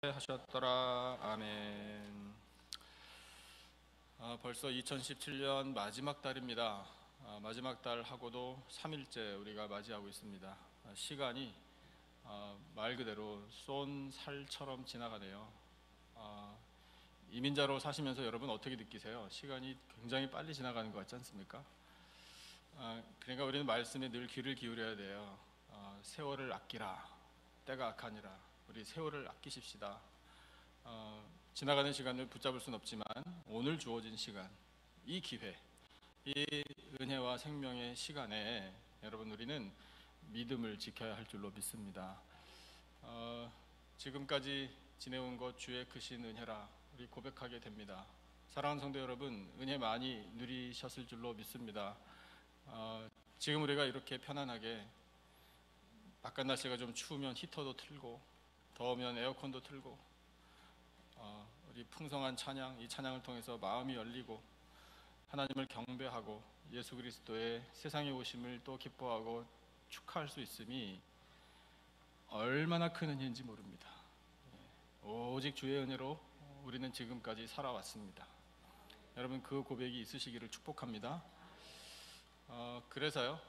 하셨더라. 아멘. 벌써 2017년 마지막 달입니다. 마지막 달하고도 3일째 우리가 맞이하고 있습니다. 시간이 말 그대로 쏜 살처럼 지나가네요. 이민자로 사시면서 여러분 어떻게 느끼세요? 시간이 굉장히 빨리 지나가는 것 같지 않습니까? 그러니까 우리는 말씀에 늘 귀를 기울여야 돼요. 세월을 아끼라. 때가 악하니라. 우리 세월을 아끼십시다. 지나가는 시간을 붙잡을 수는 없지만 오늘 주어진 시간, 이 기회, 이 은혜와 생명의 시간에 여러분 우리는 믿음을 지켜야 할 줄로 믿습니다. 지금까지 지내온 것 주의 크신 은혜라 우리 고백하게 됩니다. 사랑하는 성도 여러분, 은혜 많이 누리셨을 줄로 믿습니다. 지금 우리가 이렇게 편안하게 바깥 날씨가 좀 추우면 히터도 틀고 더우면 에어컨도 틀고 우리 풍성한 찬양, 이 찬양을 통해서 마음이 열리고 하나님을 경배하고 예수 그리스도의 세상에 오심을 또 기뻐하고 축하할 수 있음이 얼마나 큰 은혜인지 모릅니다. 오직 주의 은혜로 우리는 지금까지 살아왔습니다. 여러분 그 고백이 있으시기를 축복합니다. 그래서요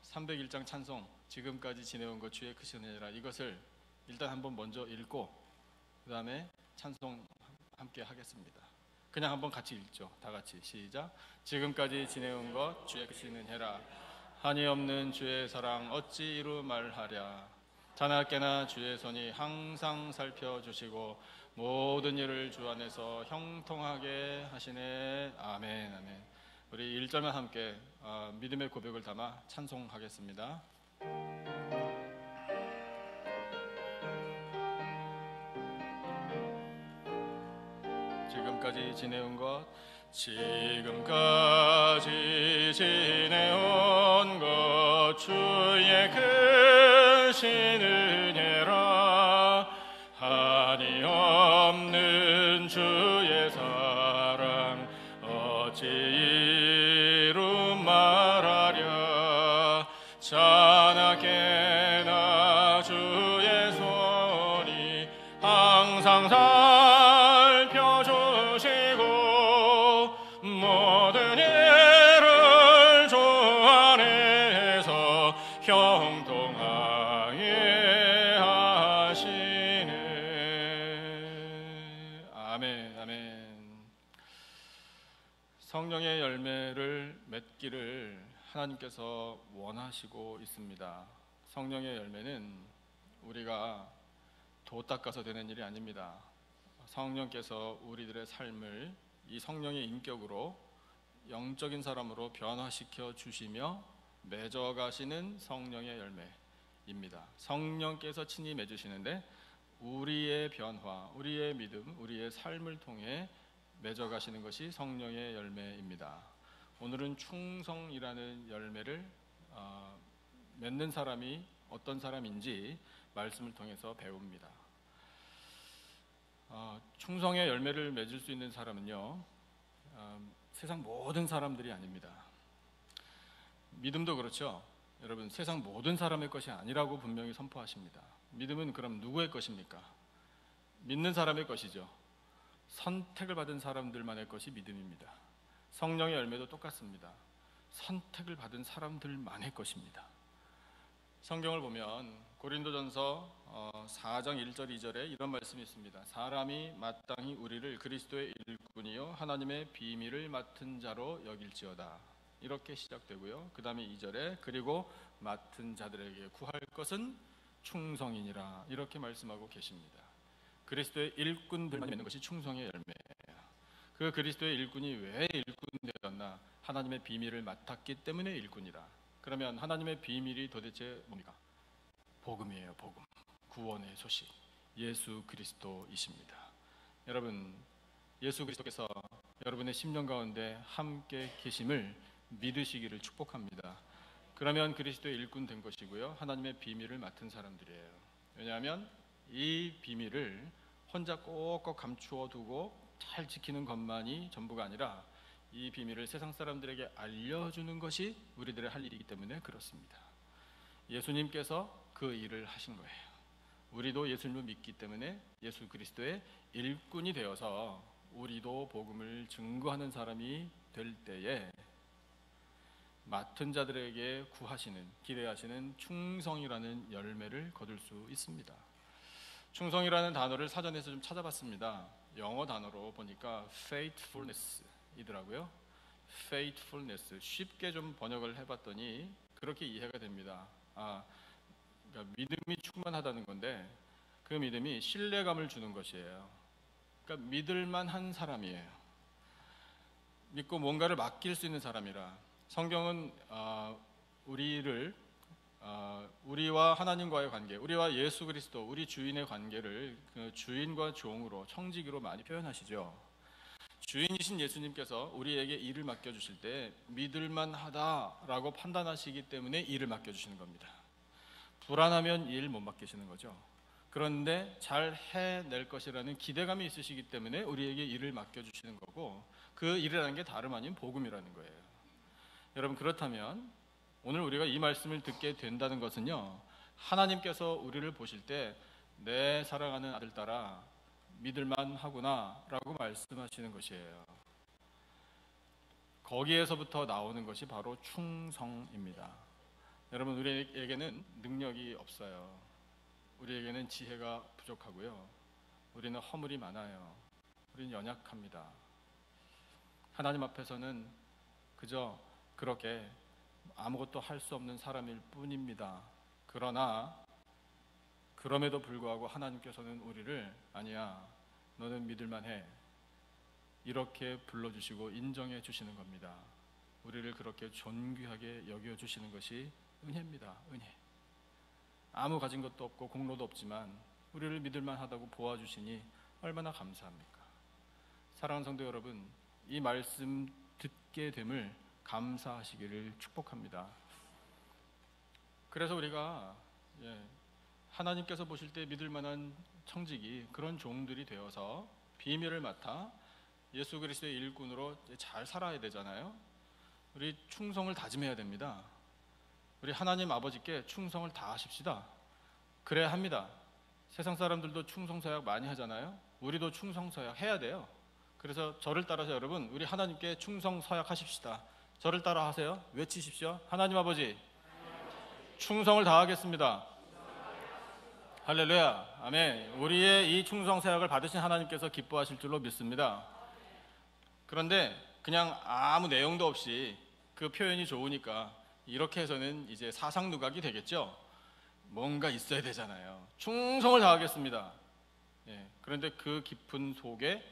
301장 찬송, 지금까지 지내온 것 주의 크신 은혜라, 이것을 일단 한번 먼저 읽고 그 다음에 찬송 함께 하겠습니다. 그냥 한번 같이 읽죠. 다 같이 시작. 지금까지 지내온 것 주의 크신 은혜라, 한이 없는 주의 사랑 어찌 이루 말하랴. 자나깨나 주의 손이 항상 살펴주시고 모든 일을 주 안에서 형통하게 하시네. 아멘. 아멘. 우리 1절만 함께 믿음의 고백을 담아 찬송하겠습니다. 지금까지 지내온 것, 지금까지 지내온 것 주의 크신 은혜라. 한이 없는 주의 사랑 어찌 이루 말하랴. 자나깨나 주의 손이 항상 모든 일을 주 안에서 형통하게 하시네. 아멘. 아멘. 성령의 열매를 맺기를 하나님께서 원하시고 있습니다. 성령의 열매는 우리가 도 닦아서 되는 일이 아닙니다. 성령께서 우리들의 삶을 이 성령의 인격으로 영적인 사람으로 변화시켜 주시며 맺어가시는 성령의 열매입니다. 성령께서 친히 맺으시는데 우리의 변화, 우리의 믿음, 우리의 삶을 통해 맺어가시는 것이 성령의 열매입니다. 오늘은 충성이라는 열매를 맺는 사람이 어떤 사람인지 말씀을 통해서 배웁니다. 충성의 열매를 맺을 수 있는 사람은요, 세상 모든 사람들이 아닙니다. 믿음도 그렇죠. 여러분, 세상 모든 사람의 것이 아니라고 분명히 선포하십니다. 믿음은 그럼 누구의 것입니까? 믿는 사람의 것이죠. 선택을 받은 사람들만의 것이 믿음입니다. 성령의 열매도 똑같습니다. 선택을 받은 사람들만의 것입니다. 성경을 보면 고린도전서 4장 1절 2절에 이런 말씀이 있습니다. 사람이 마땅히 우리를 그리스도의 일꾼이요 하나님의 비밀을 맡은 자로 여길지어다. 이렇게 시작되고요. 그 다음에 2절에 그리고 맡은 자들에게 구할 것은 충성이니라. 이렇게 말씀하고 계십니다. 그리스도의 일꾼들만 맺는 것이 충성의 열매예요. 그 그리스도의 일꾼이 왜 일꾼 되었나? 하나님의 비밀을 맡았기 때문에 일꾼이라. 그러면 하나님의 비밀이 도대체 뭡니까? 복음이에요. 복음. 구원의 소식. 예수 그리스도이십니다. 여러분, 예수 그리스도께서 여러분의 심령 가운데 함께 계심을 믿으시기를 축복합니다. 그러면 그리스도의 일꾼 된 것이고요, 하나님의 비밀을 맡은 사람들이에요. 왜냐하면 이 비밀을 혼자 꼭꼭 감추어 두고 잘 지키는 것만이 전부가 아니라 이 비밀을 세상 사람들에게 알려주는 것이 우리들의 할 일이기 때문에 그렇습니다. 예수님께서 그 일을 하신 거예요. 우리도 예수님을 믿기 때문에 예수 그리스도의 일꾼이 되어서 우리도 복음을 증거하는 사람이 될 때에 맡은 자들에게 구하시는, 기대하시는 충성이라는 열매를 거둘 수 있습니다. 충성이라는 단어를 사전에서 좀 찾아봤습니다. 영어 단어로 보니까 faithfulness 이더라고요. faithfulness, 쉽게 좀 번역을 해봤더니 그렇게 이해가 됩니다. 그러니까 믿음이 충만하다는 건데 그 믿음이 신뢰감을 주는 것이에요. 그러니까 믿을만한 사람이에요. 믿고 뭔가를 맡길 수 있는 사람이라. 성경은 우리와 하나님과의 관계, 우리와 예수 그리스도, 우리 주인의 관계를 그 주인과 종으로, 청지기로 많이 표현하시죠. 주인이신 예수님께서 우리에게 일을 맡겨주실 때 믿을만하다라고 판단하시기 때문에 일을 맡겨주시는 겁니다. 불안하면 일 못 맡기시는 거죠. 그런데 잘 해낼 것이라는 기대감이 있으시기 때문에 우리에게 일을 맡겨주시는 거고, 그 일이라는 게 다름 아닌 복음이라는 거예요. 여러분, 그렇다면 오늘 우리가 이 말씀을 듣게 된다는 것은요, 하나님께서 우리를 보실 때 내 사랑하는 아들딸아 믿을만 하구나 라고 말씀하시는 것이에요. 거기에서부터 나오는 것이 바로 충성입니다. 여러분, 우리에게는 능력이 없어요. 우리에게는 지혜가 부족하고요, 우리는 허물이 많아요. 우리는 연약합니다. 하나님 앞에서는 그저 그렇게 아무것도 할 수 없는 사람일 뿐입니다. 그러나 그럼에도 불구하고 하나님께서는 우리를 아니야, 너는 믿을만해, 이렇게 불러주시고 인정해 주시는 겁니다. 우리를 그렇게 존귀하게 여겨주시는 것이 은혜입니다. 은혜. 아무 가진 것도 없고 공로도 없지만 우리를 믿을만하다고 보아주시니 얼마나 감사합니까? 사랑하는 성도 여러분, 이 말씀 듣게 됨을 감사하시기를 축복합니다. 그래서 우리가 하나님께서 보실 때 믿을 만한 청지기, 그런 종들이 되어서 비밀을 맡아 예수 그리스도의 일꾼으로 잘 살아야 되잖아요. 우리 충성을 다짐해야 됩니다. 우리 하나님 아버지께 충성을 다하십시다. 그래야 합니다. 세상 사람들도 충성서약 많이 하잖아요. 우리도 충성서약 해야 돼요. 그래서 저를 따라서 여러분, 우리 하나님께 충성서약 하십시다. 저를 따라 하세요. 외치십시오. 하나님 아버지, 충성을 다하겠습니다. 할렐루야, 아멘. 우리의 이 충성서약을 받으신 하나님께서 기뻐하실 줄로 믿습니다. 그런데 그냥 아무 내용도 없이 그 표현이 좋으니까 이렇게 해서는 이제 사상누각이 되겠죠. 뭔가 있어야 되잖아요. 충성을 다하겠습니다. 그런데 그 깊은 속에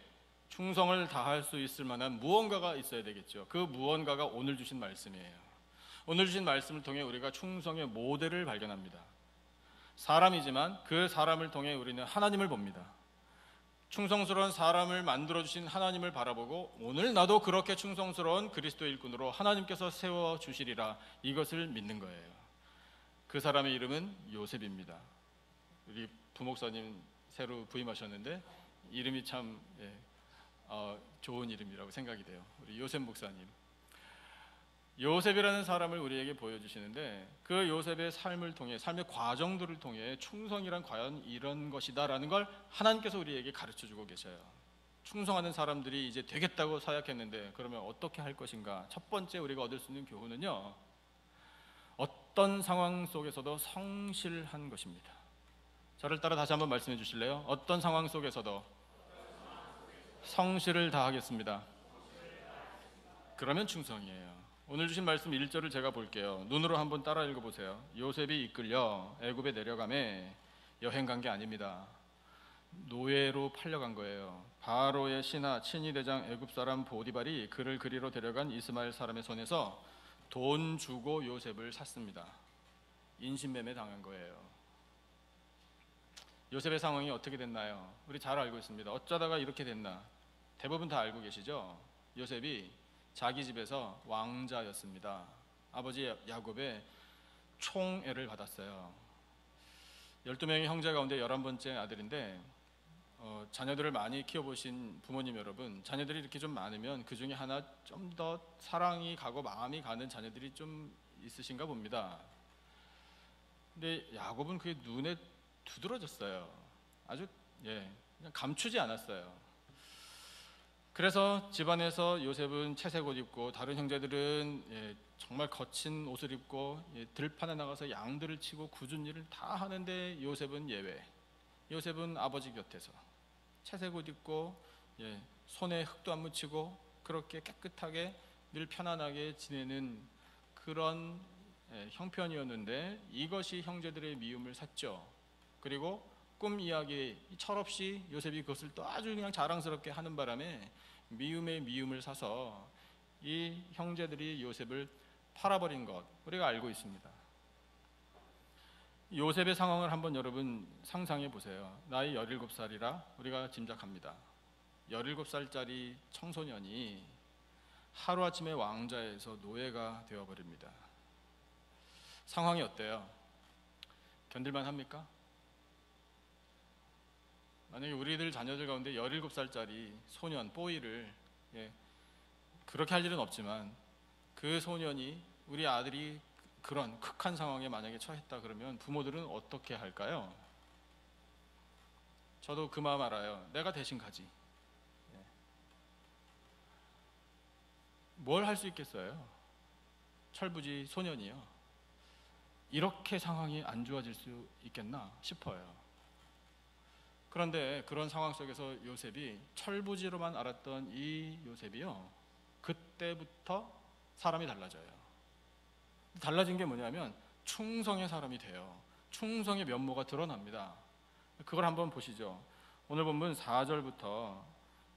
충성을 다할 수 있을 만한 무언가가 있어야 되겠죠. 그 무언가가 오늘 주신 말씀이에요. 오늘 주신 말씀을 통해 우리가 충성의 모델을 발견합니다. 사람이지만 그 사람을 통해 우리는 하나님을 봅니다. 충성스러운 사람을 만들어주신 하나님을 바라보고 오늘 나도 그렇게 충성스러운 그리스도 일꾼으로 하나님께서 세워주시리라, 이것을 믿는 거예요. 그 사람의 이름은 요셉입니다. 우리 부목사님 새로 부임하셨는데 이름이 참 좋은 이름이라고 생각이 돼요. 우리 요셉 목사님. 요셉이라는 사람을 우리에게 보여주시는데 그 요셉의 삶을 통해, 삶의 과정들을 통해 충성이란 과연 이런 것이다라는 걸 하나님께서 우리에게 가르쳐주고 계셔요. 충성하는 사람들이 이제 되겠다고 사약했는데 그러면 어떻게 할 것인가? 첫 번째 우리가 얻을 수 있는 교훈은요, 어떤 상황 속에서도 성실한 것입니다. 저를 따라 다시 한번 말씀해 주실래요? 어떤 상황 속에서도 성실을 다하겠습니다. 그러면 충성이에요. 오늘 주신 말씀 1절을 제가 볼게요. 눈으로 한번 따라 읽어보세요. 요셉이 이끌려 애굽에 내려가매 여행 간 게 아닙니다. 노예로 팔려간 거예요. 바로의 신하 친위대장 애굽 사람 보디발이 그를 그리로 데려간 이스마엘 사람의 손에서 돈 주고 요셉을 샀습니다. 인신매매 당한 거예요. 요셉의 상황이 어떻게 됐나요? 우리 잘 알고 있습니다. 어쩌다가 이렇게 됐나? 대부분 다 알고 계시죠? 요셉이 자기 집에서 왕자였습니다. 아버지 야곱의 총애를 받았어요. 12명의 형제 가운데 11번째 아들인데 자녀들을 많이 키워보신 부모님 여러분, 자녀들이 이렇게 좀 많으면 그 중에 하나 좀 더 사랑이 가고 마음이 가는 자녀들이 좀 있으신가 봅니다. 근데 야곱은 그게 눈에 두드러졌어요. 아주 그냥 감추지 않았어요. 그래서 집안에서 요셉은 채색 옷 입고 다른 형제들은 정말 거친 옷을 입고 들판에 나가서 양들을 치고 굳은 일을 다 하는데 요셉은 예외. 요셉은 아버지 곁에서 채색 옷 입고 손에 흙도 안 묻히고 그렇게 깨끗하게 늘 편안하게 지내는 그런 형편이었는데 이것이 형제들의 미움을 샀죠. 그리고 꿈 이야기 철없이 요셉이 그것을 또 아주 그냥 자랑스럽게 하는 바람에 미움에 미움을 사서 이 형제들이 요셉을 팔아버린 것 우리가 알고 있습니다. 요셉의 상황을 한번 여러분 상상해 보세요. 나이 17살이라 우리가 짐작합니다. 17살짜리 청소년이 하루아침에 왕자에서 노예가 되어버립니다. 상황이 어때요? 견딜만 합니까? 만약에 우리들 자녀들 가운데 17살짜리 소년, 뽀이를 그렇게 할 일은 없지만 그 소년이 우리 아들이 그런 극한 상황에 만약에 처했다 그러면 부모들은 어떻게 할까요? 저도 그 마음 알아요. 내가 대신 가지. 뭘 할 수 있겠어요? 철부지 소년이요. 이렇게 상황이 안 좋아질 수 있겠나 싶어요. 그런데 그런 상황 속에서 요셉이 철부지로만 알았던 이 요셉이요, 그때부터 사람이 달라져요. 달라진 게 뭐냐면 충성의 사람이 돼요. 충성의 면모가 드러납니다. 그걸 한번 보시죠. 오늘 본문 4절부터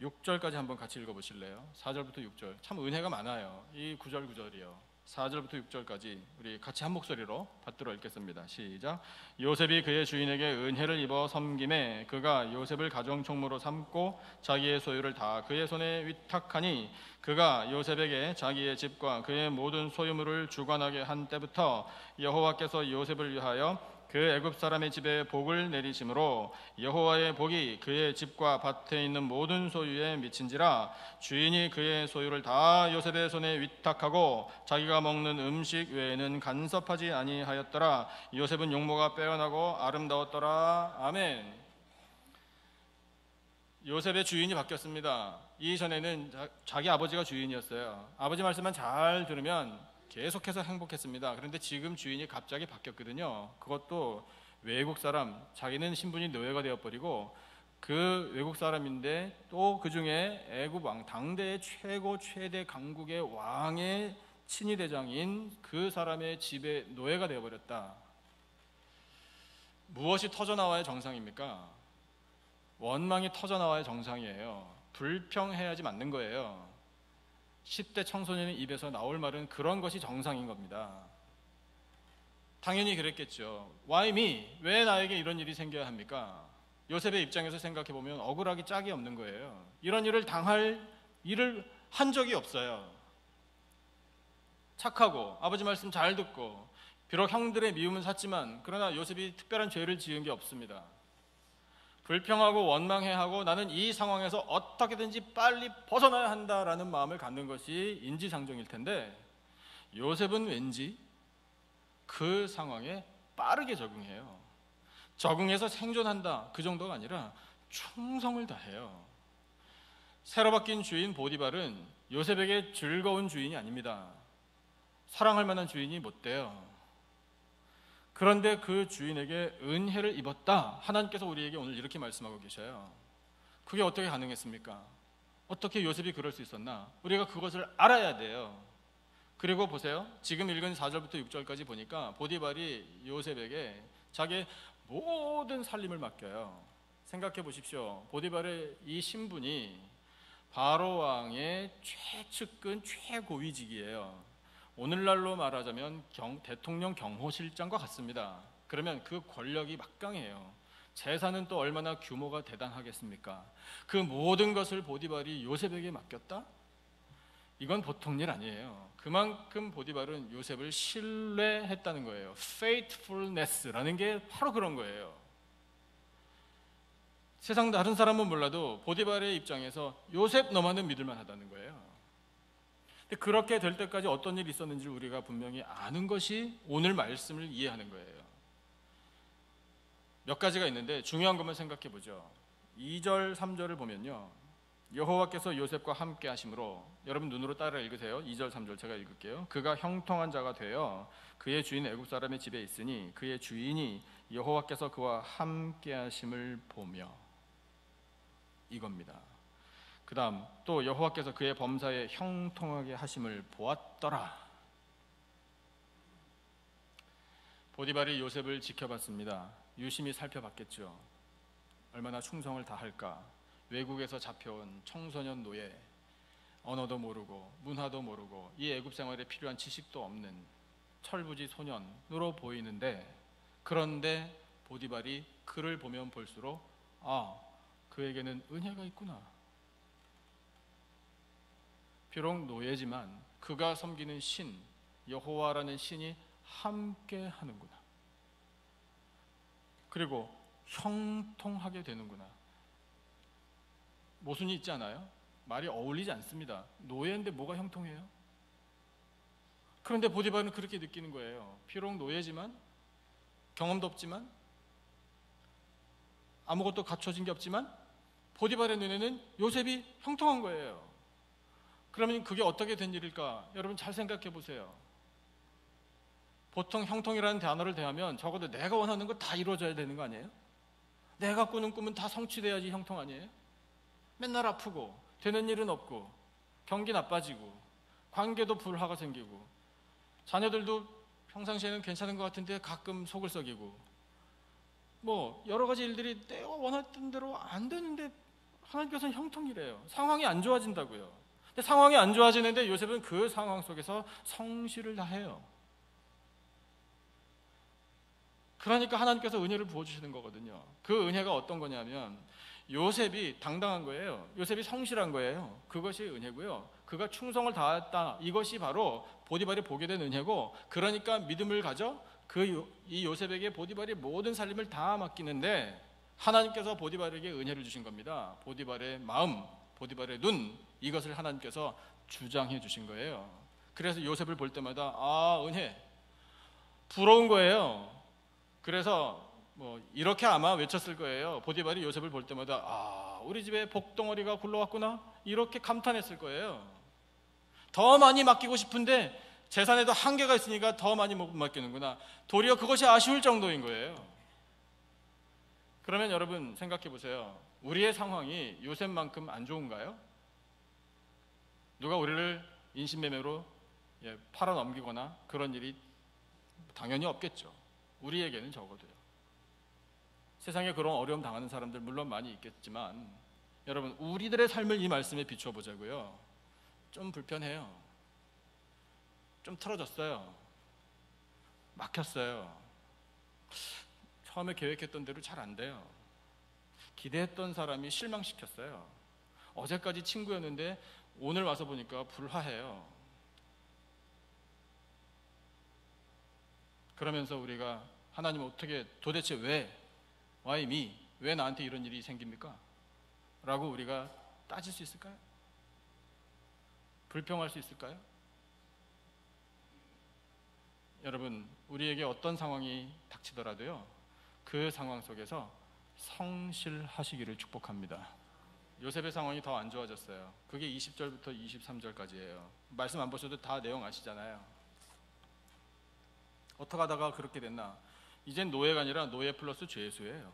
6절까지 한번 같이 읽어보실래요? 4절부터 6절 참 은혜가 많아요. 이 구절 구절이요. 4절부터 6절까지 우리 같이 한 목소리로 받들어 읽겠습니다. 시작. 요셉이 그의 주인에게 은혜를 입어 섬김에 그가 요셉을 가정 총무로 삼고 자기의 소유를 다 그의 손에 위탁하니 그가 요셉에게 자기의 집과 그의 모든 소유물을 주관하게 한 때부터 여호와께서 요셉을 위하여 그 애굽 사람의 집에 복을 내리심으로 여호와의 복이 그의 집과 밭에 있는 모든 소유에 미친지라. 주인이 그의 소유를 다 요셉의 손에 위탁하고 자기가 먹는 음식 외에는 간섭하지 아니하였더라. 요셉은 용모가 빼어나고 아름다웠더라. 아멘. 요셉의 주인이 바뀌었습니다. 이전에는 자기 아버지가 주인이었어요. 아버지 말씀만 잘 들으면 계속해서 행복했습니다. 그런데 지금 주인이 갑자기 바뀌었거든요. 그것도 외국 사람, 자기는 신분이 노예가 되어버리고 그 외국 사람인데 또 그 중에 애굽 왕, 당대의 최대 강국의 왕의 친위대장인 그 사람의 집에 노예가 되어버렸다. 무엇이 터져나와야 정상입니까? 원망이 터져나와야 정상이에요. 불평해야지 맞는 거예요. 10대 청소년의 입에서 나올 말은 그런 것이 정상인 겁니다. 당연히 그랬겠죠. Why me? 왜 나에게 이런 일이 생겨야 합니까? 요셉의 입장에서 생각해보면 억울하기 짝이 없는 거예요. 이런 일을 당할 일을 한 적이 없어요. 착하고 아버지 말씀 잘 듣고 비록 형들의 미움은 샀지만 그러나 요셉이 특별한 죄를 지은 게 없습니다. 불평하고 원망해하고 나는 이 상황에서 어떻게든지 빨리 벗어나야 한다라는 마음을 갖는 것이 인지상정일 텐데 요셉은 왠지 그 상황에 빠르게 적응해요. 적응해서 생존한다 그 정도가 아니라 충성을 다해요. 새로 바뀐 주인 보디발은 요셉에게 즐거운 주인이 아닙니다. 사랑할 만한 주인이 못 돼요. 그런데 그 주인에게 은혜를 입었다. 하나님께서 우리에게 오늘 이렇게 말씀하고 계셔요. 그게 어떻게 가능했습니까? 어떻게 요셉이 그럴 수 있었나? 우리가 그것을 알아야 돼요. 그리고 보세요. 지금 읽은 4절부터 6절까지 보니까 보디발이 요셉에게 자기의 모든 살림을 맡겨요. 생각해 보십시오. 보디발의 이 신분이 바로 왕의 최측근 최고위직이에요. 오늘날로 말하자면 대통령 경호실장과 같습니다. 그러면 그 권력이 막강해요. 재산은 또 얼마나 규모가 대단하겠습니까? 그 모든 것을 보디발이 요셉에게 맡겼다? 이건 보통 일 아니에요. 그만큼 보디발은 요셉을 신뢰했다는 거예요. faithfulness라는 게 바로 그런 거예요. 세상 다른 사람은 몰라도 보디발의 입장에서 요셉 너만은 믿을만 하다는 거예요. 근데 그렇게 될 때까지 어떤 일이 있었는지 우리가 분명히 아는 것이 오늘 말씀을 이해하는 거예요. 몇 가지가 있는데 중요한 것만 생각해 보죠. 2절, 3절을 보면요. 여호와께서 요셉과 함께 하심으로, 여러분 눈으로 따라 읽으세요. 2절, 3절 제가 읽을게요. 그가 형통한 자가 되어 그의 주인 애굽 사람의 집에 있으니 그의 주인이 여호와께서 그와 함께 하심을 보며, 이겁니다. 그 다음 또 여호와께서 그의 범사에 형통하게 하심을 보았더라. 보디발이 요셉을 지켜봤습니다. 유심히 살펴봤겠죠. 얼마나 충성을 다할까. 외국에서 잡혀온 청소년 노예, 언어도 모르고 문화도 모르고 이 애굽 생활에 필요한 지식도 없는 철부지 소년으로 보이는데, 그런데 보디발이 그를 보면 볼수록 그에게는 은혜가 있구나. 비록 노예지만 그가 섬기는 신 여호와라는 신이 함께 하는구나. 그리고 형통하게 되는구나. 모순이 있지 않아요? 말이 어울리지 않습니다. 노예인데 뭐가 형통해요? 그런데 보디발은 그렇게 느끼는 거예요. 비록 노예지만, 경험도 없지만, 아무것도 갖춰진 게 없지만 보디발의 눈에는 요셉이 형통한 거예요. 그러면 그게 어떻게 된 일일까? 여러분 잘 생각해 보세요. 보통 형통이라는 단어를 대하면 적어도 내가 원하는 거 다 이루어져야 되는 거 아니에요? 내가 꾸는 꿈은 다 성취돼야지 형통 아니에요? 맨날 아프고 되는 일은 없고 경기 나빠지고 관계도 불화가 생기고 자녀들도 평상시에는 괜찮은 것 같은데 가끔 속을 썩이고 뭐 여러 가지 일들이 내가 원했던 대로 안 되는데 하나님께서는 형통이래요. 상황이 안 좋아진다고요. 근데 상황이 안 좋아지는데 요셉은 그 상황 속에서 성실을 다해요. 그러니까 하나님께서 은혜를 부어주시는 거거든요. 그 은혜가 어떤 거냐면 요셉이 당당한 거예요. 요셉이 성실한 거예요. 그것이 은혜고요. 그가 충성을 다했다. 이것이 바로 보디발이 보게 된 은혜고, 그러니까 믿음을 가져 이 요셉에게 보디발이 모든 살림을 다 맡기는데 하나님께서 보디발에게 은혜를 주신 겁니다. 보디발의 마음, 보디발의 눈, 이것을 하나님께서 주장해 주신 거예요. 그래서 요셉을 볼 때마다 은혜, 부러운 거예요. 그래서 이렇게 아마 외쳤을 거예요. 보디발이 요셉을 볼 때마다 우리 집에 복덩어리가 굴러왔구나, 이렇게 감탄했을 거예요. 더 많이 맡기고 싶은데 재산에도 한계가 있으니까 더 많이 못 맡기는구나. 도리어 그것이 아쉬울 정도인 거예요. 그러면 여러분 생각해 보세요. 우리의 상황이 요셉만큼 안 좋은가요? 누가 우리를 인신매매로 팔아 넘기거나 그런 일이 당연히 없겠죠. 우리에게는 적어도요. 세상에 그런 어려움 당하는 사람들 물론 많이 있겠지만 여러분 우리들의 삶을 이 말씀에 비추어 보자고요. 좀 불편해요. 좀 틀어졌어요. 막혔어요. 처음에 계획했던 대로 잘 안 돼요. 기대했던 사람이 실망시켰어요. 어제까지 친구였는데 오늘 와서 보니까 불화해요. 그러면서 우리가 하나님 어떻게, 도대체 왜, why me? 왜 나한테 이런 일이 생깁니까? 라고 우리가 따질 수 있을까요? 불평할 수 있을까요? 여러분 우리에게 어떤 상황이 닥치더라도요, 그 상황 속에서 성실하시기를 축복합니다. 요셉의 상황이 더 안 좋아졌어요. 그게 20절부터 23절까지예요. 말씀 안 보셔도 다 내용 아시잖아요. 어떻게 하다가 그렇게 됐나? 이젠 노예가 아니라 노예 플러스 죄수예요.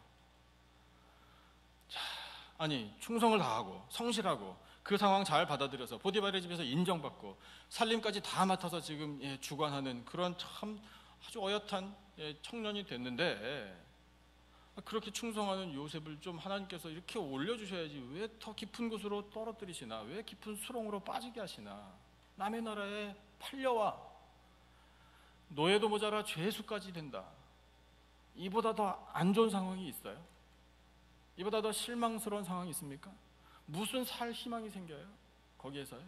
충성을 다하고 성실하고 그 상황 잘 받아들여서 보디발의 집에서 인정받고 살림까지 다 맡아서 지금 주관하는 그런 참 아주 어엿한 청년이 됐는데, 그렇게 충성하는 요셉을 좀 하나님께서 이렇게 올려주셔야지 왜 더 깊은 곳으로 떨어뜨리시나? 왜 깊은 수렁으로 빠지게 하시나? 남의 나라에 팔려와 노예도 모자라 죄수까지 된다. 이보다 더 안 좋은 상황이 있어요? 이보다 더 실망스러운 상황이 있습니까? 무슨 살 희망이 생겨요? 거기에서요?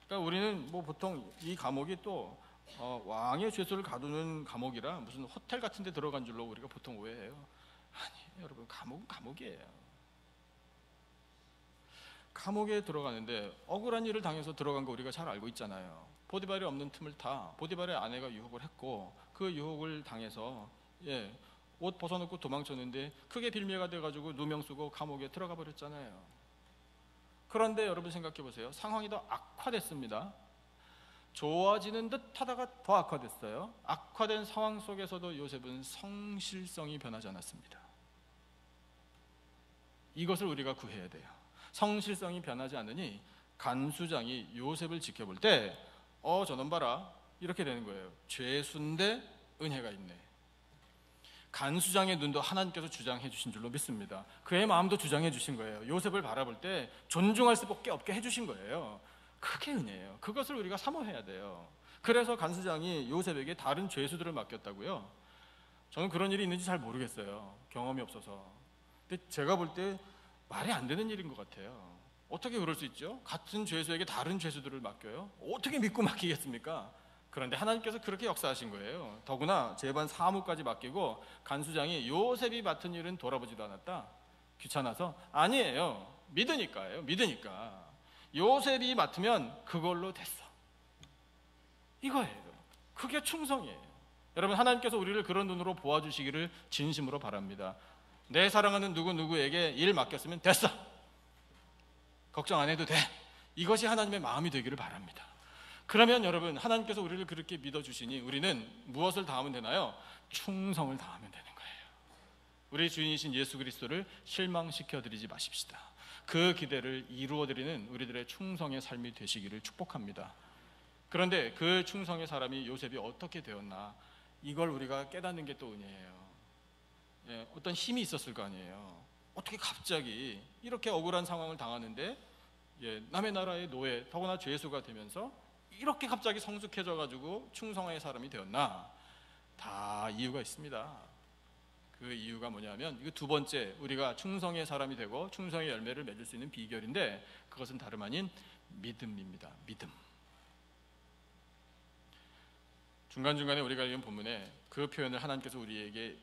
그러니까 우리는 보통 이 감옥이 또 왕의 죄수를 가두는 감옥이라 무슨 호텔 같은 데 들어간 줄로 우리가 보통 오해해요. 아니 여러분, 감옥은 감옥이에요. 감옥에 들어가는데 억울한 일을 당해서 들어간 거 우리가 잘 알고 있잖아요. 보디발이 없는 틈을 타 보디발의 아내가 유혹을 했고 그 유혹을 당해서 옷 벗어놓고 도망쳤는데 크게 빌미가 돼가지고 누명 쓰고 감옥에 들어가 버렸잖아요. 그런데 여러분 생각해 보세요. 상황이 더 악화됐습니다. 좋아지는 듯 하다가 더 악화됐어요. 악화된 상황 속에서도 요셉은 성실성이 변하지 않았습니다. 이것을 우리가 구해야 돼요. 성실성이 변하지 않으니 간수장이 요셉을 지켜볼 때 저놈 봐라 이렇게 되는 거예요. 죄수인데 은혜가 있네. 간수장의 눈도 하나님께서 주장해 주신 줄로 믿습니다. 그의 마음도 주장해 주신 거예요. 요셉을 바라볼 때 존중할 수밖에 없게 해주신 거예요. 그게 은혜예요. 그것을 우리가 사모해야 돼요. 그래서 간수장이 요셉에게 다른 죄수들을 맡겼다고요? 저는 그런 일이 있는지 잘 모르겠어요. 경험이 없어서. 근데 제가 볼 때 말이 안 되는 일인 것 같아요. 어떻게 그럴 수 있죠? 같은 죄수에게 다른 죄수들을 맡겨요? 어떻게 믿고 맡기겠습니까? 그런데 하나님께서 그렇게 역사하신 거예요. 더구나 제반 사무까지 맡기고 간수장이 요셉이 맡은 일은 돌아보지도 않았다. 귀찮아서? 아니에요. 믿으니까요. 믿으니까. 요셉이 맡으면 그걸로 됐어. 이거예요. 그게 충성이에요. 여러분, 하나님께서 우리를 그런 눈으로 보아주시기를 진심으로 바랍니다. 내 사랑하는 누구누구에게 일 맡겼으면 됐어. 걱정 안 해도 돼. 이것이 하나님의 마음이 되기를 바랍니다. 그러면 여러분, 하나님께서 우리를 그렇게 믿어주시니 우리는 무엇을 다하면 되나요? 충성을 다하면 되는 거예요. 우리 주인이신 예수 그리스도를 실망시켜드리지 마십시다. 그 기대를 이루어드리는 우리들의 충성의 삶이 되시기를 축복합니다. 그런데 그 충성의 사람이 요셉이 어떻게 되었나, 이걸 우리가 깨닫는 게 또 은혜예요. 어떤 힘이 있었을 거 아니에요. 어떻게 갑자기 이렇게 억울한 상황을 당하는데 남의 나라의 노예, 더구나 죄수가 되면서 이렇게 갑자기 성숙해져 가지고 충성의 사람이 되었나? 다 이유가 있습니다. 그 이유가 뭐냐면, 이거 두 번째, 우리가 충성의 사람이 되고 충성의 열매를 맺을 수 있는 비결인데, 그것은 다름 아닌 믿음입니다. 믿음. 중간중간에 우리가 읽은 본문에 그 표현을 하나님께서 우리에게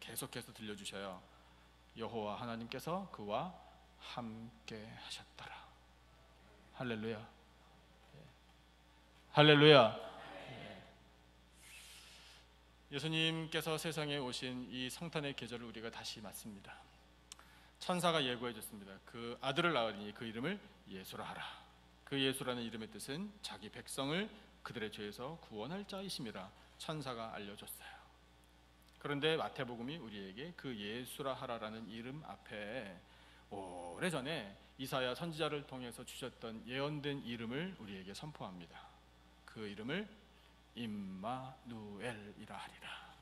계속해서 들려주셔요. 여호와 하나님께서 그와 함께 하셨더라. 할렐루야. 할렐루야. 예수님께서 세상에 오신 이 성탄의 계절을 우리가 다시 맞습니다. 천사가 예고해 줬습니다. 그 아들을 낳으리니 그 이름을 예수라 하라. 그 예수라는 이름의 뜻은 자기 백성을 그들의 죄에서 구원할 자이심이라 천사가 알려줬어요. 그런데 마태복음이 우리에게 그 예수라 하라라는 이름 앞에 오래전에 이사야 선지자를 통해서 주셨던 예언된 이름을 우리에게 선포합니다. 그 이름을 임마누엘이라 하리라.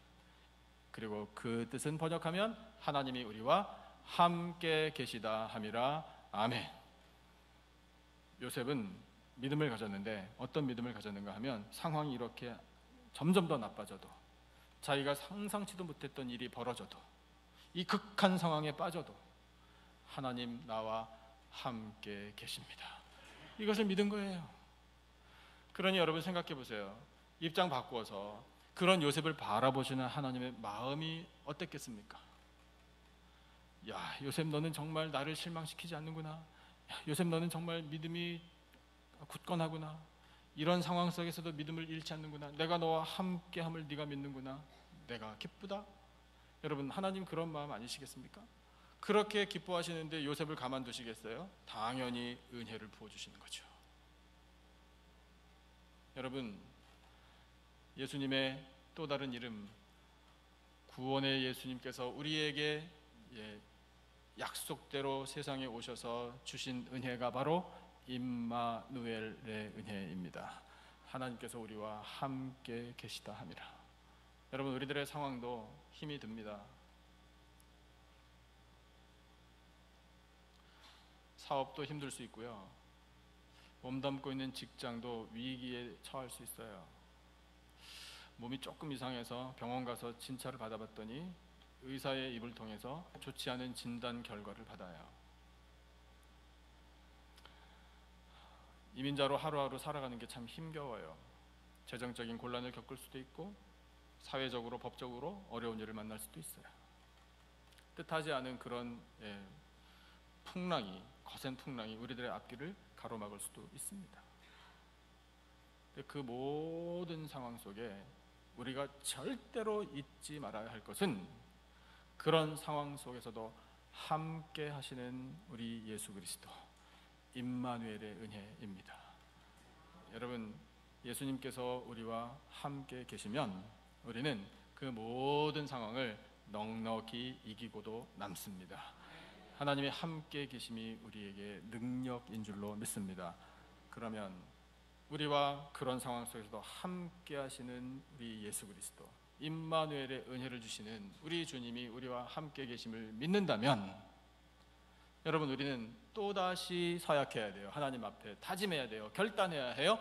그리고 그 뜻은 번역하면 하나님이 우리와 함께 계시다 함이라. 아멘. 요셉은 믿음을 가졌는데 어떤 믿음을 가졌는가 하면, 상황이 이렇게 점점 더 나빠져도, 자기가 상상치도 못했던 일이 벌어져도, 이 극한 상황에 빠져도 하나님 나와 함께 계십니다. 이것을 믿은 거예요. 그러니 여러분 생각해 보세요. 입장 바꾸어서 그런 요셉을 바라보시는 하나님의 마음이 어땠겠습니까? 야, 요셉 너는 정말 나를 실망시키지 않는구나. 야, 요셉 너는 정말 믿음이 굳건하구나. 이런 상황 속에서도 믿음을 잃지 않는구나. 내가 너와 함께함을 네가 믿는구나. 내가 기쁘다. 여러분, 하나님 그런 마음 아니시겠습니까? 그렇게 기뻐하시는데 요셉을 가만두시겠어요? 당연히 은혜를 부어주시는 거죠. 여러분, 예수님의 또 다른 이름, 구원의 예수님께서 우리에게 약속대로 세상에 오셔서 주신 은혜가 바로 임마누엘의 은혜입니다. 하나님께서 우리와 함께 계시다 함이라. 여러분, 우리들의 상황도 힘이 듭니다. 사업도 힘들 수 있고요. 몸담고 있는 직장도 위기에 처할 수 있어요. 몸이 조금 이상해서 병원 가서 진찰을 받아봤더니 의사의 입을 통해서 좋지 않은 진단 결과를 받아요. 이민자로 하루하루 살아가는 게 참 힘겨워요. 재정적인 곤란을 겪을 수도 있고 사회적으로 법적으로 어려운 일을 만날 수도 있어요. 뜻하지 않은 그런 풍랑이, 거센 풍랑이 우리들의 앞길을 가로막을 수도 있습니다. 그 모든 상황 속에 우리가 절대로 잊지 말아야 할 것은 그런 상황 속에서도 함께 하시는 우리 예수 그리스도, 임마누엘의 은혜입니다. 여러분, 예수님께서 우리와 함께 계시면 우리는 그 모든 상황을 넉넉히 이기고도 남습니다. 하나님의 함께 계심이 우리에게 능력인 줄로 믿습니다. 그러면 우리와 그런 상황 속에서도 함께 하시는 우리 예수 그리스도, 임마누엘의 은혜를 주시는 우리 주님이 우리와 함께 계심을 믿는다면 여러분, 우리는 또다시 서약해야 돼요. 하나님 앞에 다짐해야 돼요. 결단해야 해요.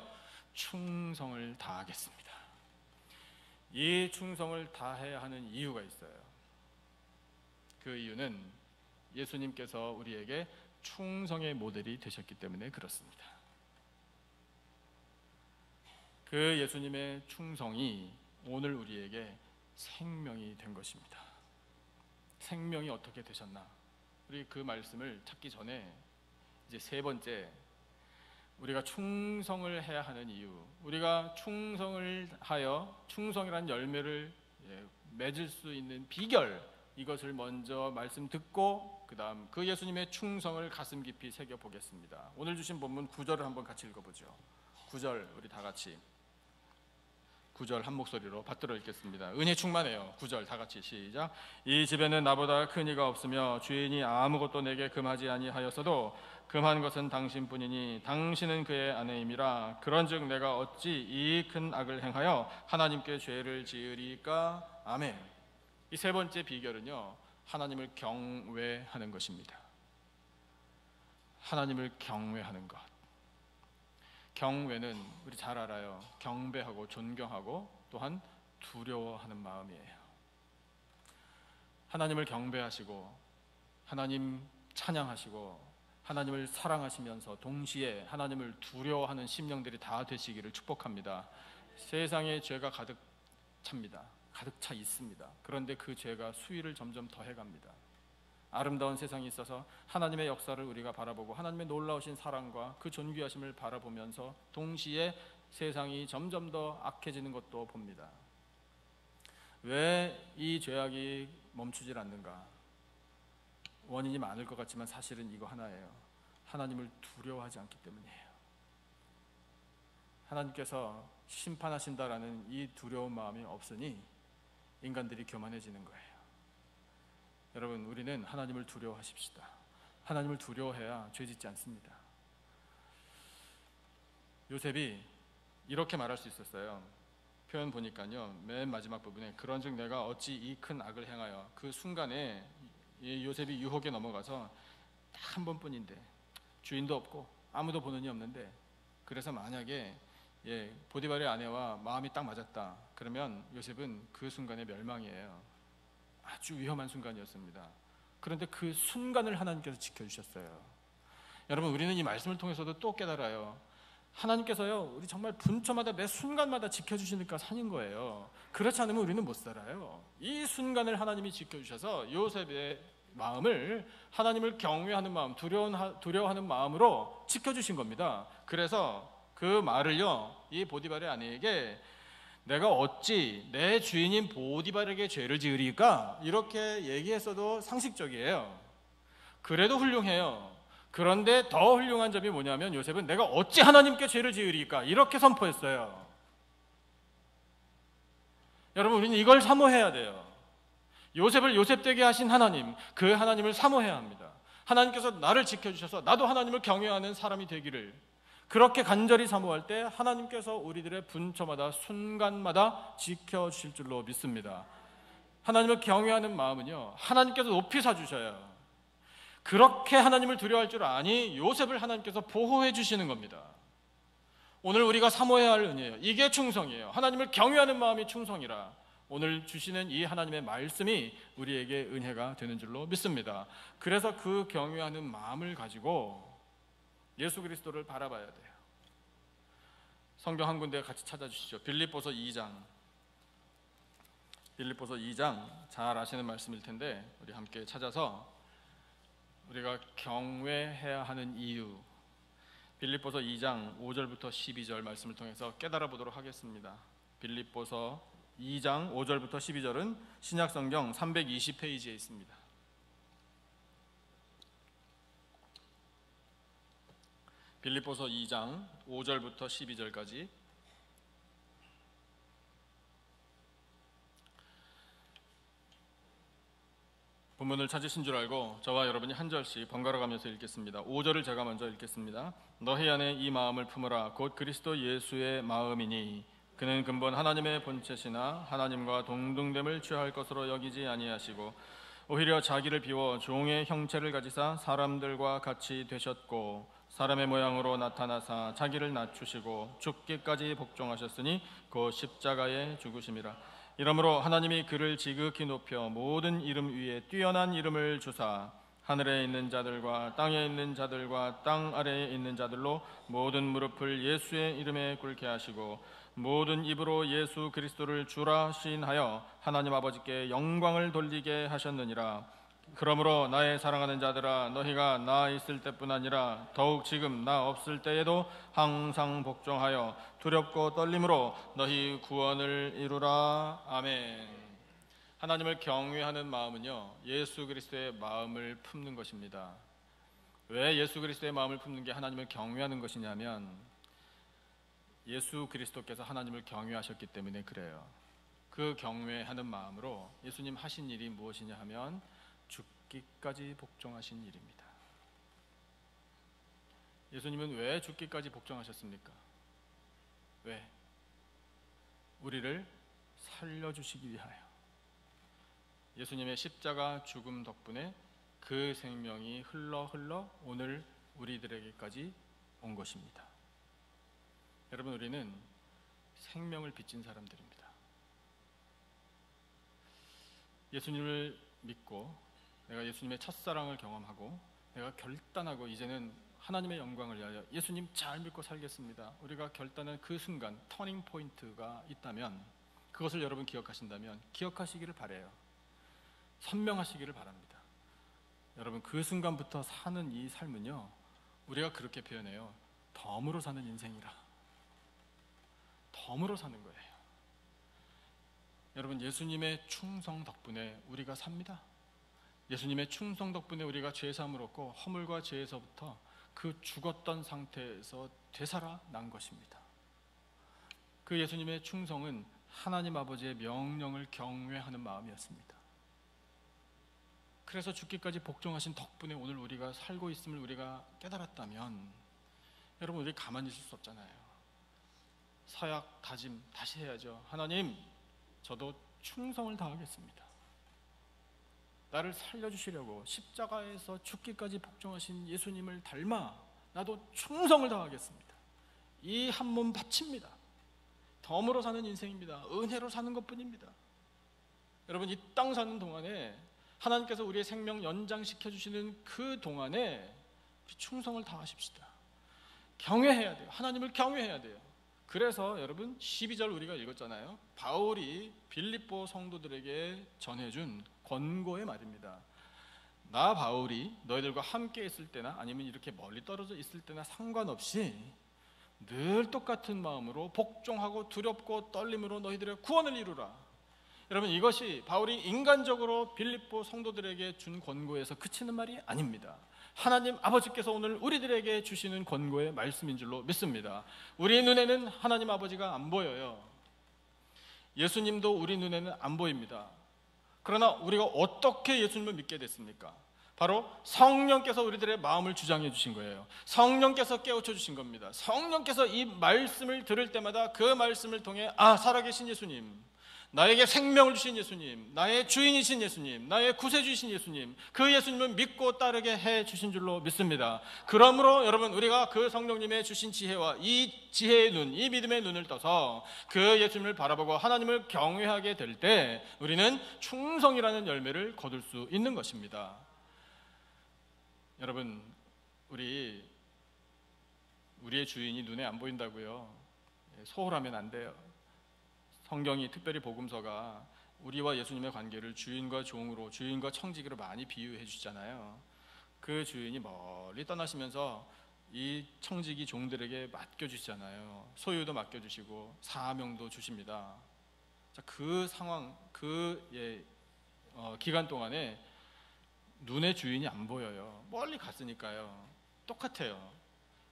충성을 다하겠습니다. 이 충성을 다해야 하는 이유가 있어요. 그 이유는 예수님께서 우리에게 충성의 모델이 되셨기 때문에 그렇습니다. 그 예수님의 충성이 오늘 우리에게 생명이 된 것입니다. 생명이 어떻게 되셨나? 우리 그 말씀을 찾기 전에 이제 세 번째, 우리가 충성을 해야 하는 이유, 우리가 충성을 하여 충성이라는 열매를 맺을 수 있는 비결, 이것을 먼저 말씀 듣고 그 다음 그 예수님의 충성을 가슴 깊이 새겨보겠습니다. 오늘 주신 본문 9절을 한번 같이 읽어보죠. 9절 우리 다 같이 9절 한 목소리로 받들어 읽겠습니다. 은혜 충만해요. 9절 다 같이 시작. 이 집에는 나보다 큰 이가 없으며 주인이 아무것도 내게 금하지 아니하였어도 금한 것은 당신뿐이니 당신은 그의 아내임이라. 그런즉 내가 어찌 이 큰 악을 행하여 하나님께 죄를 지으리까? 아멘. 이 세 번째 비결은요, 하나님을 경외하는 것입니다. 하나님을 경외하는 것. 경외는 우리 잘 알아요. 경배하고 존경하고 또한 두려워하는 마음이에요. 하나님을 경배하시고 하나님 찬양하시고 하나님을 사랑하시면서 동시에 하나님을 두려워하는 심령들이 다 되시기를 축복합니다. 세상에 죄가 가득 찹니다. 가득 차 있습니다. 그런데 그 죄가 수위를 점점 더해갑니다. 아름다운 세상이 있어서 하나님의 역사를 우리가 바라보고 하나님의 놀라우신 사랑과 그 존귀하심을 바라보면서 동시에 세상이 점점 더 악해지는 것도 봅니다. 왜 이 죄악이 멈추질 않는가? 원인이 많을 것 같지만 사실은 이거 하나예요. 하나님을 두려워하지 않기 때문이에요. 하나님께서 심판하신다라는 이 두려운 마음이 없으니 인간들이 교만해지는 거예요. 여러분, 우리는 하나님을 두려워하십시다. 하나님을 두려워해야 죄짓지 않습니다. 요셉이 이렇게 말할 수 있었어요. 표현 보니까요, 맨 마지막 부분에 그런즉 내가 어찌 이 큰 악을 행하여, 그 순간에 요셉이 유혹에 넘어가서 딱 한 번뿐인데 주인도 없고 아무도 보는 이 없는데, 그래서 만약에 보디발의 아내와 마음이 딱 맞았다 그러면 요셉은 그 순간에 멸망이에요. 아주 위험한 순간이었습니다. 그런데 그 순간을 하나님께서 지켜주셨어요. 여러분, 우리는 이 말씀을 통해서도 또 깨달아요. 하나님께서요, 우리 정말 분초마다 매 순간마다 지켜주시니까 사는 거예요. 그렇지 않으면 우리는 못 살아요. 이 순간을 하나님이 지켜주셔서 요셉의 마음을 하나님을 경외하는 마음, 두려워하는 마음으로 지켜주신 겁니다. 그래서 그 말을요, 이 보디발의 아내에게 내가 어찌 내 주인인 보디발에게 죄를 지으리까? 이렇게 얘기했어도 상식적이에요. 그래도 훌륭해요. 그런데 더 훌륭한 점이 뭐냐면 요셉은 내가 어찌 하나님께 죄를 지으리까? 이렇게 선포했어요. 여러분, 우리는 이걸 사모해야 돼요. 요셉을 요셉되게 하신 하나님, 그 하나님을 사모해야 합니다. 하나님께서 나를 지켜주셔서 나도 하나님을 경외하는 사람이 되기를, 그렇게 간절히 사모할 때 하나님께서 우리들의 분초마다 순간마다 지켜주실 줄로 믿습니다. 하나님을 경외하는 마음은요, 하나님께서 높이 사주셔요. 그렇게 하나님을 두려워할 줄 아니 요셉을 하나님께서 보호해 주시는 겁니다. 오늘 우리가 사모해야 할 은혜예요. 이게 충성이에요. 하나님을 경외하는 마음이 충성이라. 오늘 주시는 이 하나님의 말씀이 우리에게 은혜가 되는 줄로 믿습니다. 그래서 그 경외하는 마음을 가지고 예수 그리스도를 바라봐야 돼요. 성경 한 군데 같이 찾아주시죠. 빌립보서 2장. 빌립보서 2장 잘 아시는 말씀일 텐데 우리 함께 찾아서 우리가 경외해야 하는 이유, 빌립보서 2장 5절부터 12절 말씀을 통해서 깨달아 보도록 하겠습니다. 빌립보서 2장 5절부터 12절은 신약성경 320페이지에 있습니다. 빌립보서 2장 5절부터 12절까지. 본문을 찾으신 줄 알고 저와 여러분이 한 절씩 번갈아 가면서 읽겠습니다. 5절을 제가 먼저 읽겠습니다. 너희 안에 이 마음을 품으라. 곧 그리스도 예수의 마음이니 그는 근본 하나님의 본체시나 하나님과 동등됨을 취할 것으로 여기지 아니하시고 오히려 자기를 비워 종의 형체를 가지사 사람들과 같이 되셨고 사람의 모양으로 나타나사 자기를 낮추시고 죽기까지 복종하셨으니 곧 십자가에 죽으심이라. 이러므로 하나님이 그를 지극히 높여 모든 이름 위에 뛰어난 이름을 주사 하늘에 있는 자들과 땅에 있는 자들과 땅 아래에 있는 자들로 모든 무릎을 예수의 이름에 꿇게 하시고 모든 입으로 예수 그리스도를 주라 시인하여 하나님 아버지께 영광을 돌리게 하셨느니라. 그러므로 나의 사랑하는 자들아, 너희가 나 있을 때뿐 아니라 더욱 지금 나 없을 때에도 항상 복종하여 두렵고 떨림으로 너희 구원을 이루라. 아멘. 하나님을 경외하는 마음은요, 예수 그리스도의 마음을 품는 것입니다. 왜 예수 그리스도의 마음을 품는 게 하나님을 경외하는 것이냐면 예수 그리스도께서 하나님을 경외하셨기 때문에 그래요. 그 경외하는 마음으로 예수님 하신 일이 무엇이냐 하면 죽기까지 복종하신 일입니다. 예수님은 왜 죽기까지 복종하셨습니까? 왜? 우리를 살려주시기 위하여. 예수님의 십자가 죽음 덕분에 그 생명이 흘러 오늘 우리들에게까지 온 것입니다. 여러분, 우리는 생명을 빚진 사람들입니다. 예수님을 믿고 내가 예수님의 첫사랑을 경험하고 내가 결단하고 이제는 하나님의 영광을 위하여 예수님 잘 믿고 살겠습니다. 우리가 결단한 그 순간 터닝 포인트가 있다면 그것을 여러분 기억하신다면 기억하시기를 바라요. 선명하시기를 바랍니다. 여러분, 그 순간부터 사는 이 삶은요, 우리가 그렇게 표현해요. 덤으로 사는 인생이라. 덤으로 사는 거예요. 여러분, 예수님의 충성 덕분에 우리가 삽니다. 예수님의 충성 덕분에 우리가 죄사함을 얻고 허물과 죄에서부터 그 죽었던 상태에서 되살아난 것입니다. 그 예수님의 충성은 하나님 아버지의 명령을 경외하는 마음이었습니다. 그래서 죽기까지 복종하신 덕분에 오늘 우리가 살고 있음을 우리가 깨달았다면 여러분, 우리 가만히 있을 수 없잖아요. 서약, 다짐 다시 해야죠. 하나님, 저도 충성을 다하겠습니다. 나를 살려주시려고 십자가에서 죽기까지 복종하신 예수님을 닮아 나도 충성을 다하겠습니다. 이 한 몸 바칩니다. 덤으로 사는 인생입니다. 은혜로 사는 것뿐입니다. 여러분, 이 땅 사는 동안에 하나님께서 우리의 생명 연장시켜 주시는 그 동안에 충성을 다하십시다. 경외해야 돼요. 하나님을 경외해야 돼요. 그래서 여러분 12절 우리가 읽었잖아요. 바울이 빌립보 성도들에게 전해준 권고의 말입니다. 나 바울이 너희들과 함께 있을 때나 아니면 이렇게 멀리 떨어져 있을 때나 상관없이 늘 똑같은 마음으로 복종하고 두렵고 떨림으로 너희들의 구원을 이루라. 여러분, 이것이 바울이 인간적으로 빌립보 성도들에게 준 권고에서 그치는 말이 아닙니다. 하나님 아버지께서 오늘 우리들에게 주시는 권고의 말씀인 줄로 믿습니다. 우리 눈에는 하나님 아버지가 안 보여요. 예수님도 우리 눈에는 안 보입니다. 그러나 우리가 어떻게 예수님을 믿게 됐습니까? 바로 성령께서 우리들의 마음을 주장해 주신 거예요. 성령께서 깨우쳐 주신 겁니다. 성령께서 이 말씀을 들을 때마다 그 말씀을 통해 살아계신 예수님, 나에게 생명을 주신 예수님, 나의 주인이신 예수님, 나의 구세주이신 예수님, 그 예수님을 믿고 따르게 해 주신 줄로 믿습니다. 그러므로 여러분, 우리가 그 성령님의 주신 지혜와 이 지혜의 눈, 이 믿음의 눈을 떠서 그 예수님을 바라보고 하나님을 경외하게 될 때 우리는 충성이라는 열매를 거둘 수 있는 것입니다. 여러분, 우리의 주인이 눈에 안 보인다고요? 소홀하면 안 돼요. 성경이, 특별히 복음서가 우리와 예수님의 관계를 주인과 종으로, 주인과 청지기로 많이 비유해 주잖아요. 그 주인이 멀리 떠나시면서 이 청지기 종들에게 맡겨주시잖아요. 소유도 맡겨주시고 사명도 주십니다. 자, 그 상황, 기간 동안에 눈의 주인이 안 보여요. 멀리 갔으니까요. 똑같아요.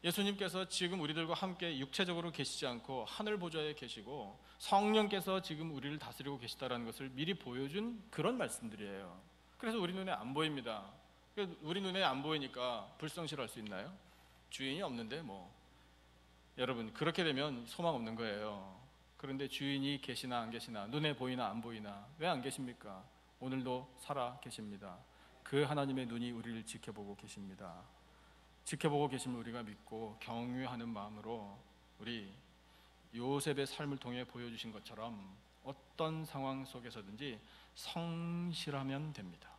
예수님께서 지금 우리들과 함께 육체적으로 계시지 않고 하늘 보좌에 계시고 성령께서 지금 우리를 다스리고 계시다라는 것을 미리 보여준 그런 말씀들이에요. 그래서 우리 눈에 안 보입니다. 우리 눈에 안 보이니까 불성실할 수 있나요? 주인이 없는데 여러분, 그렇게 되면 소망 없는 거예요. 그런데 주인이 계시나 안 계시나, 눈에 보이나 안 보이나, 왜 안 계십니까? 오늘도 살아 계십니다. 그 하나님의 눈이 우리를 지켜보고 계십니다. 지켜보고 계심을 우리가 믿고 경외하는 마음으로 우리 요셉의 삶을 통해 보여주신 것처럼 어떤 상황 속에서든지 성실하면 됩니다.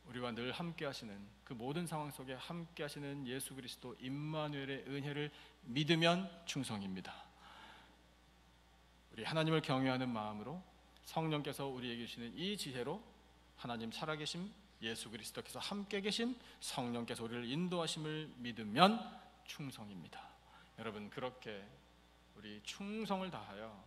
우리와 늘 함께 하시는, 그 모든 상황 속에 함께 하시는 예수 그리스도 임마누엘의 은혜를 믿으면 충성입니다. 우리 하나님을 경외하는 마음으로 성령께서 우리에게 주시는 이 지혜로 하나님 살아계심, 예수 그리스도께서 함께 계심, 성령께서 우리를 인도하심을 믿으면 충성입니다. 여러분, 그렇게 우리 충성을 다하여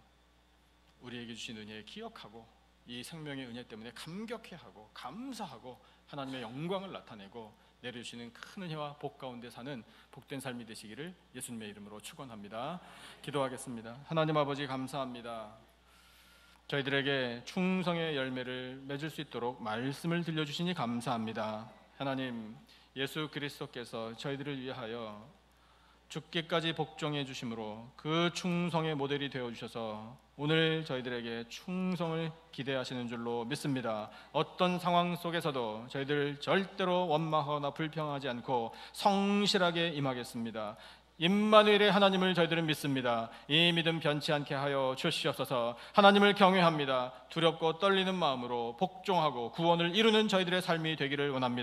우리에게 주신 은혜에 기억하고 이 생명의 은혜 때문에 감격해하고 감사하고 하나님의 영광을 나타내고 내려주시는 큰 은혜와 복 가운데 사는 복된 삶이 되시기를 예수님의 이름으로 축원합니다. 기도하겠습니다. 하나님 아버지, 감사합니다. 저희들에게 충성의 열매를 맺을 수 있도록 말씀을 들려주시니 감사합니다. 하나님, 예수 그리스도께서 저희들을 위하여 죽기까지 복종해 주심으로 그 충성의 모델이 되어주셔서 오늘 저희들에게 충성을 기대하시는 줄로 믿습니다. 어떤 상황 속에서도 저희들 절대로 원망하거나 불평하지 않고 성실하게 임하겠습니다. 임마누엘의 하나님을 저희들은 믿습니다. 이 믿음 변치 않게 하여 주시옵소서. 하나님을 경외합니다. 두렵고 떨리는 마음으로 복종하고 구원을 이루는 저희들의 삶이 되기를 원합니다.